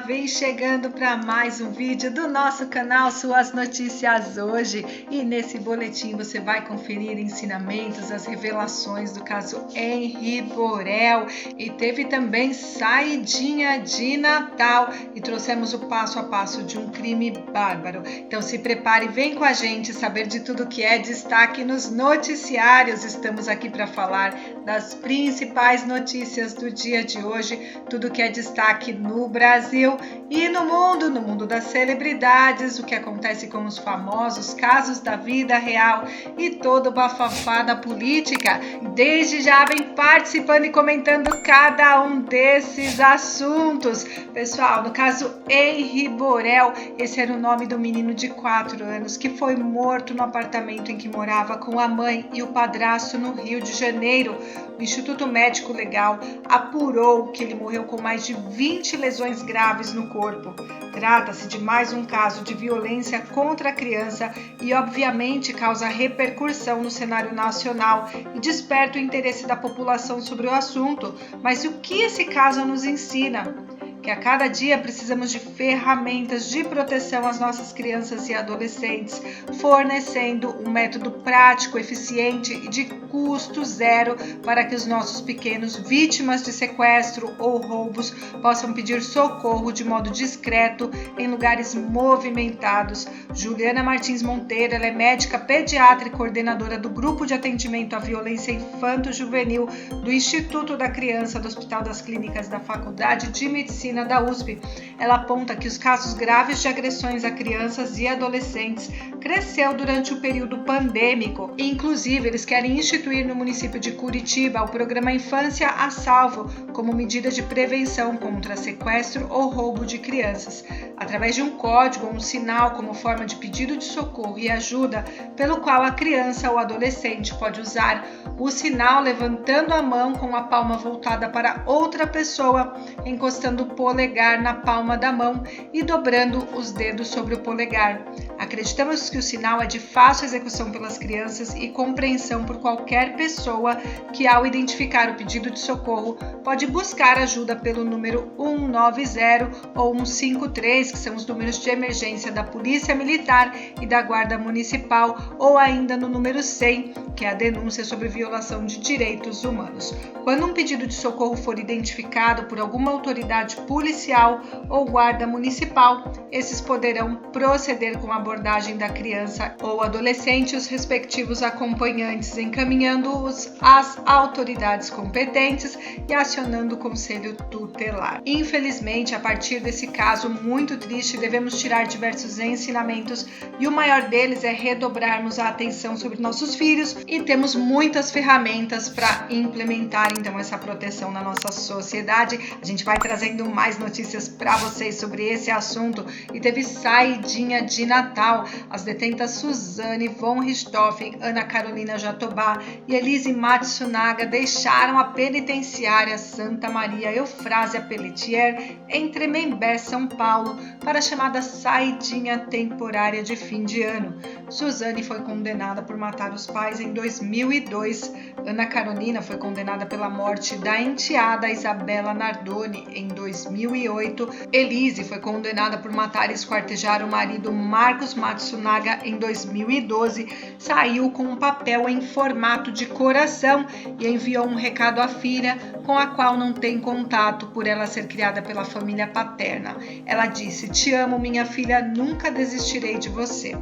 vem chegando para mais um vídeo do nosso canal Suas Notícias Hoje. E nesse boletim você vai conferir ensinamentos, as revelações do caso Henri Borel. E teve também saidinha de Natal e trouxemos o passo a passo de um crime bárbaro. Então se prepare e vem com a gente saber de tudo que é destaque nos noticiários. Estamos aqui para falar das principais notícias do dia de hoje, tudo que é destaque no Brasil e no mundo das celebridades, o que acontece com os famosos, casos da vida real e todo o bafafá da política. Desde já vem participando e comentando cada um desses assuntos. Pessoal, no caso Henri Borel, esse era o nome do menino de 4 anos que foi morto no apartamento em que morava com a mãe e o padrasto no Rio de Janeiro. O Instituto Médico Legal apurou que ele morreu com mais de 20 lesões graves no corpo. Trata-se de mais um caso de violência contra a criança e, obviamente, causa repercussão no cenário nacional e desperta o interesse da população sobre o assunto. Mas o que esse caso nos ensina? Que a cada dia precisamos de ferramentas de proteção às nossas crianças e adolescentes, fornecendo um método prático, eficiente e de custo zero para que os nossos pequenos vítimas de sequestro ou roubos possam pedir socorro de modo discreto em lugares movimentados. Juliana Martins Monteiro, ela é médica pediatra e coordenadora do Grupo de Atendimento à Violência Infanto-Juvenil do Instituto da Criança do Hospital das Clínicas da Faculdade de Medicina da USP. Ela aponta que os casos graves de agressões a crianças e adolescentes cresceu durante o período pandêmico. Inclusive, eles querem instituir no município de Curitiba o programa Infância a Salvo como medida de prevenção contra sequestro ou roubo de crianças. Através de um código ou um sinal como forma de pedido de socorro e ajuda, pelo qual a criança ou adolescente pode usar o sinal levantando a mão com a palma voltada para outra pessoa, encostando o polegar na palma da mão e dobrando os dedos sobre o polegar. Acreditamos que o sinal é de fácil execução pelas crianças e compreensão por qualquer pessoa que, ao identificar o pedido de socorro, pode buscar ajuda pelo número 190 ou 153, que são os números de emergência da Polícia Militar e da Guarda Municipal, ou ainda no número 100, que é a denúncia sobre violação de direitos humanos. Quando um pedido de socorro for identificado por alguma autoridade policial ou guarda municipal, esses poderão proceder com a abordagem da criança ou adolescente e os respectivos acompanhantes, encaminhando-os às autoridades competentes e acionando o conselho tutelar. Infelizmente, a partir desse caso muito triste, devemos tirar diversos ensinamentos e o maior deles é redobrarmos a atenção sobre nossos filhos e temos muitas ferramentas para implementar então essa proteção na nossa sociedade. A gente vai trazendo mais notícias para vocês sobre esse assunto. E teve saidinha de Natal. As detentas Suzane von Richthofen, Ana Carolina Jatobá e Elise Matsunaga deixaram a penitenciária Santa Maria Eufrásia Pelletier em Tremembé, São Paulo, para a chamada saidinha temporária de fim de ano. Suzane foi condenada por matar os pais em 2002. Ana Carolina foi condenada pela morte da enteada Isabela Nardoni em 2008. Elise foi condenada por matar e esquartejar o marido Marcos Matsunaga em 2012. Saiu com um papel em formato de coração e enviou um recado à filha, com a qual não tem contato por ela ser criada pela família paterna. Ela disse: "Te amo, minha filha, nunca desistirei de você."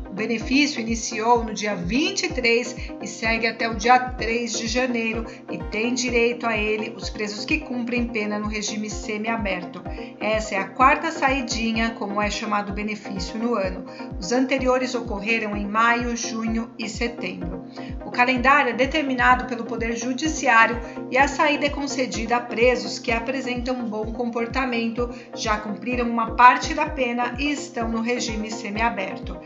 O benefício iniciou no dia 23 e segue até o dia 3 de janeiro e tem direito a ele os presos que cumprem pena no regime semiaberto. Essa é a 4ª saidinha, como é chamado o benefício, no ano. Os anteriores ocorreram em maio, junho e setembro. O calendário é determinado pelo Poder Judiciário e a saída é concedida a presos que apresentam bom comportamento, já cumpriram uma parte da pena e estão no regime semiaberto.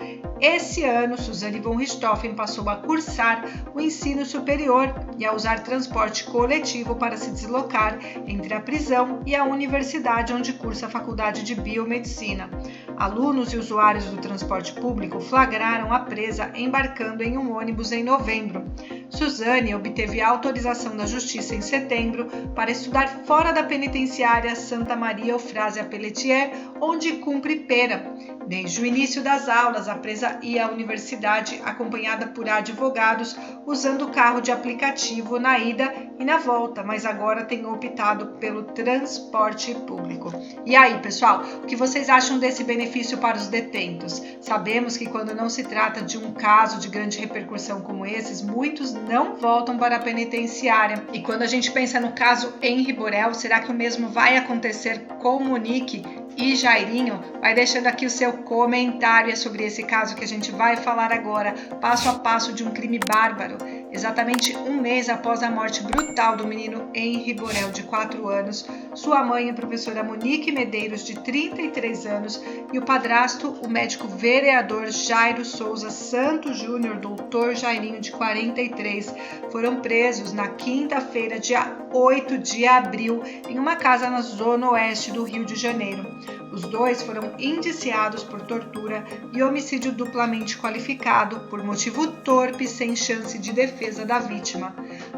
Esse ano, Suzane von Richthofen passou a cursar o ensino superior e a usar transporte coletivo para se deslocar entre a prisão e a universidade onde cursa a Faculdade de Biomedicina. Alunos e usuários do transporte público flagraram a presa embarcando em um ônibus em novembro. Suzane obteve a autorização da Justiça em setembro para estudar fora da penitenciária Santa Maria Eufrásia Pelletier, onde cumpre pena. Desde o início das aulas, a presa ia à universidade acompanhada por advogados, usando o carro de aplicativo na ida e na volta, mas agora tem optado pelo transporte público. E aí, pessoal, o que vocês acham desse benefício para os detentos? Sabemos que quando não se trata de um caso de grande repercussão como esses, muitos não voltam para a penitenciária. E quando a gente pensa no caso Henri Borel, será que o mesmo vai acontecer com Monique e Jairinho? Vai deixando aqui o seu comentário sobre esse caso que a gente vai falar agora, passo a passo de um crime bárbaro. Exatamente um mês após a morte brutal do menino Henri Borel, de 4 anos, sua mãe, a professora Monique Medeiros, de 33 anos, e o padrasto, o médico vereador Jairo Souza Santos Júnior, doutor Jairinho, de 43, foram presos na quinta-feira, dia 8 de abril, em uma casa na zona oeste do Rio de Janeiro. Os dois foram indiciados por tortura e homicídio duplamente qualificado por motivo torpe sem chance de defesa da vítima.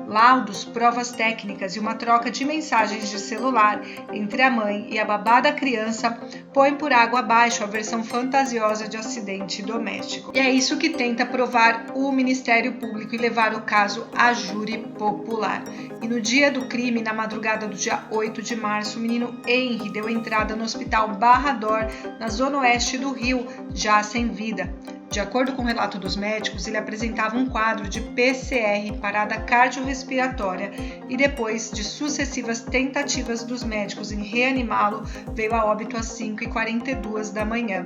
Laudos, provas técnicas e uma troca de mensagens de celular entre a mãe e a babá da criança põem por água abaixo a versão fantasiosa de acidente doméstico. E é isso que tenta provar o Ministério Público e levar o caso a júri popular. E no dia do crime, na madrugada do dia 8 de março, o menino Henri deu entrada no hospital Barra d'Or, na zona oeste do Rio, já sem vida. De acordo com o relato dos médicos, ele apresentava um quadro de PCR, parada cardiorrespiratória, e depois de sucessivas tentativas dos médicos em reanimá-lo, veio a óbito às 5h42 da manhã.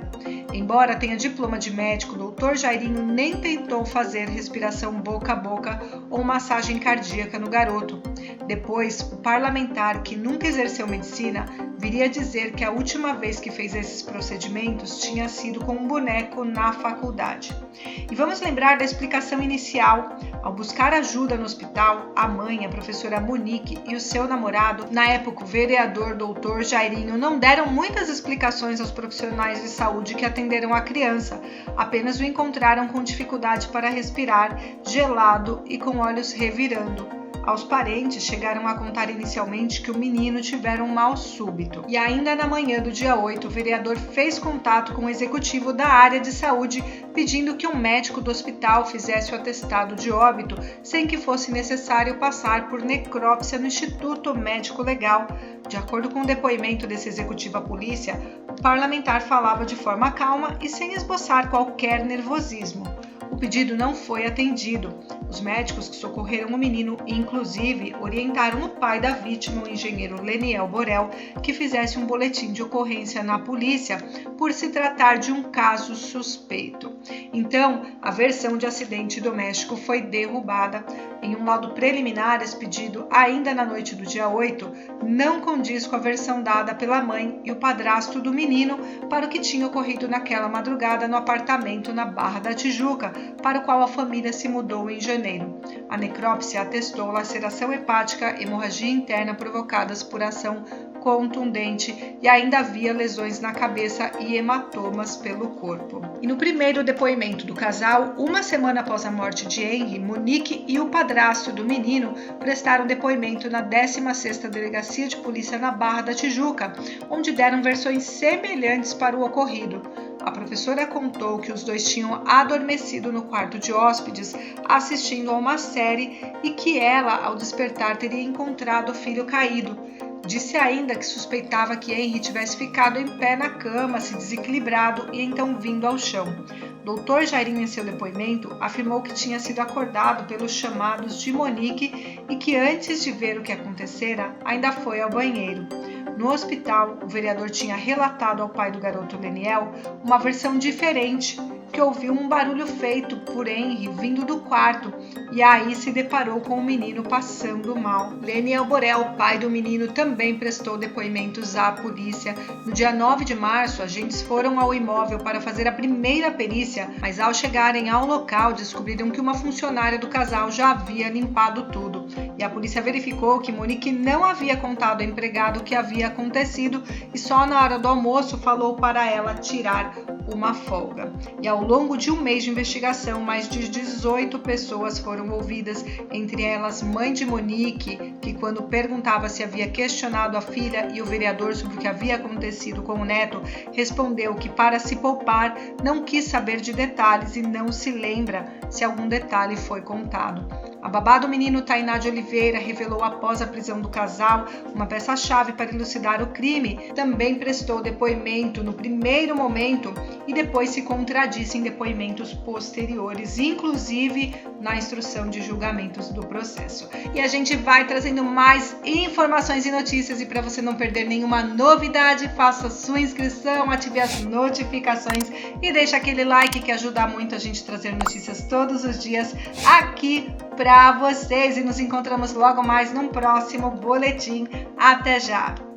Embora tenha diploma de médico, o Dr. Jairinho nem tentou fazer respiração boca a boca ou massagem cardíaca no garoto. Depois, o parlamentar, que nunca exerceu medicina, viria dizer que a última vez que fez esses procedimentos tinha sido com um boneco na faculdade. E vamos lembrar da explicação inicial. Ao buscar ajuda no hospital, a mãe, a professora Monique e o seu namorado, na época o vereador doutor Jairinho, não deram muitas explicações aos profissionais de saúde que atenderam a criança, apenas o encontraram com dificuldade para respirar, gelado e com olhos revirando. Aos parentes, chegaram a contar inicialmente que o menino tivera um mal súbito. E ainda na manhã do dia 8, o vereador fez contato com o executivo da área de saúde, pedindo que um médico do hospital fizesse o atestado de óbito, sem que fosse necessário passar por necrópsia no Instituto Médico Legal. De acordo com o depoimento desse executivo à polícia, o parlamentar falava de forma calma e sem esboçar qualquer nervosismo. O pedido não foi atendido. Os médicos que socorreram o menino, inclusive, orientaram o pai da vítima, o engenheiro Leniel Borel, que fizesse um boletim de ocorrência na polícia por se tratar de um caso suspeito. Então, a versão de acidente doméstico foi derrubada. Em um laudo preliminar expedido ainda na noite do dia 8, não condiz com a versão dada pela mãe e o padrasto do menino para o que tinha ocorrido naquela madrugada no apartamento na Barra da Tijuca, para o qual a família se mudou em janeiro. A necrópsia atestou laceração hepática, hemorragia interna provocadas por ação contundente e ainda havia lesões na cabeça e hematomas pelo corpo. E no primeiro depoimento do casal, uma semana após a morte de Henri, Monique e o padrasto do menino prestaram depoimento na 16ª Delegacia de Polícia na Barra da Tijuca, onde deram versões semelhantes para o ocorrido. A professora contou que os dois tinham adormecido no quarto de hóspedes assistindo a uma série e que ela, ao despertar, teria encontrado o filho caído. Disse ainda que suspeitava que Henri tivesse ficado em pé na cama, se desequilibrado e então vindo ao chão. Dr. Jairinho, em seu depoimento, afirmou que tinha sido acordado pelos chamados de Monique e que antes de ver o que acontecera, ainda foi ao banheiro. No hospital, o vereador tinha relatado ao pai do garoto Leniel uma versão diferente, que ouviu um barulho feito por Henri vindo do quarto e aí se deparou com o menino passando mal. Leniel Borel, pai do menino, também prestou depoimentos à polícia. No dia 9 de março, agentes foram ao imóvel para fazer a primeira perícia, mas ao chegarem ao local descobriram que uma funcionária do casal já havia limpado tudo. E a polícia verificou que Monique não havia contado ao empregado o que havia acontecido e só na hora do almoço falou para ela tirar uma folga. E ao longo de um mês de investigação, mais de 18 pessoas foram ouvidas, entre elas mãe de Monique, que quando perguntava se havia questionado a filha e o vereador sobre o que havia acontecido com o neto, respondeu que para se poupar não quis saber de detalhes e não se lembra se algum detalhe foi contado. A babá do menino, Tainá de Oliveira, revelou após a prisão do casal uma peça-chave para elucidar o crime. Também prestou depoimento no primeiro momento e depois se contradisse em depoimentos posteriores, inclusive na instrução de julgamentos do processo. E a gente vai trazendo mais informações e notícias, e para você não perder nenhuma novidade, faça sua inscrição, ative as notificações e deixe aquele like que ajuda muito a gente a trazer notícias todos os dias aqui para vocês. E nos encontramos logo mais num próximo boletim. Até já!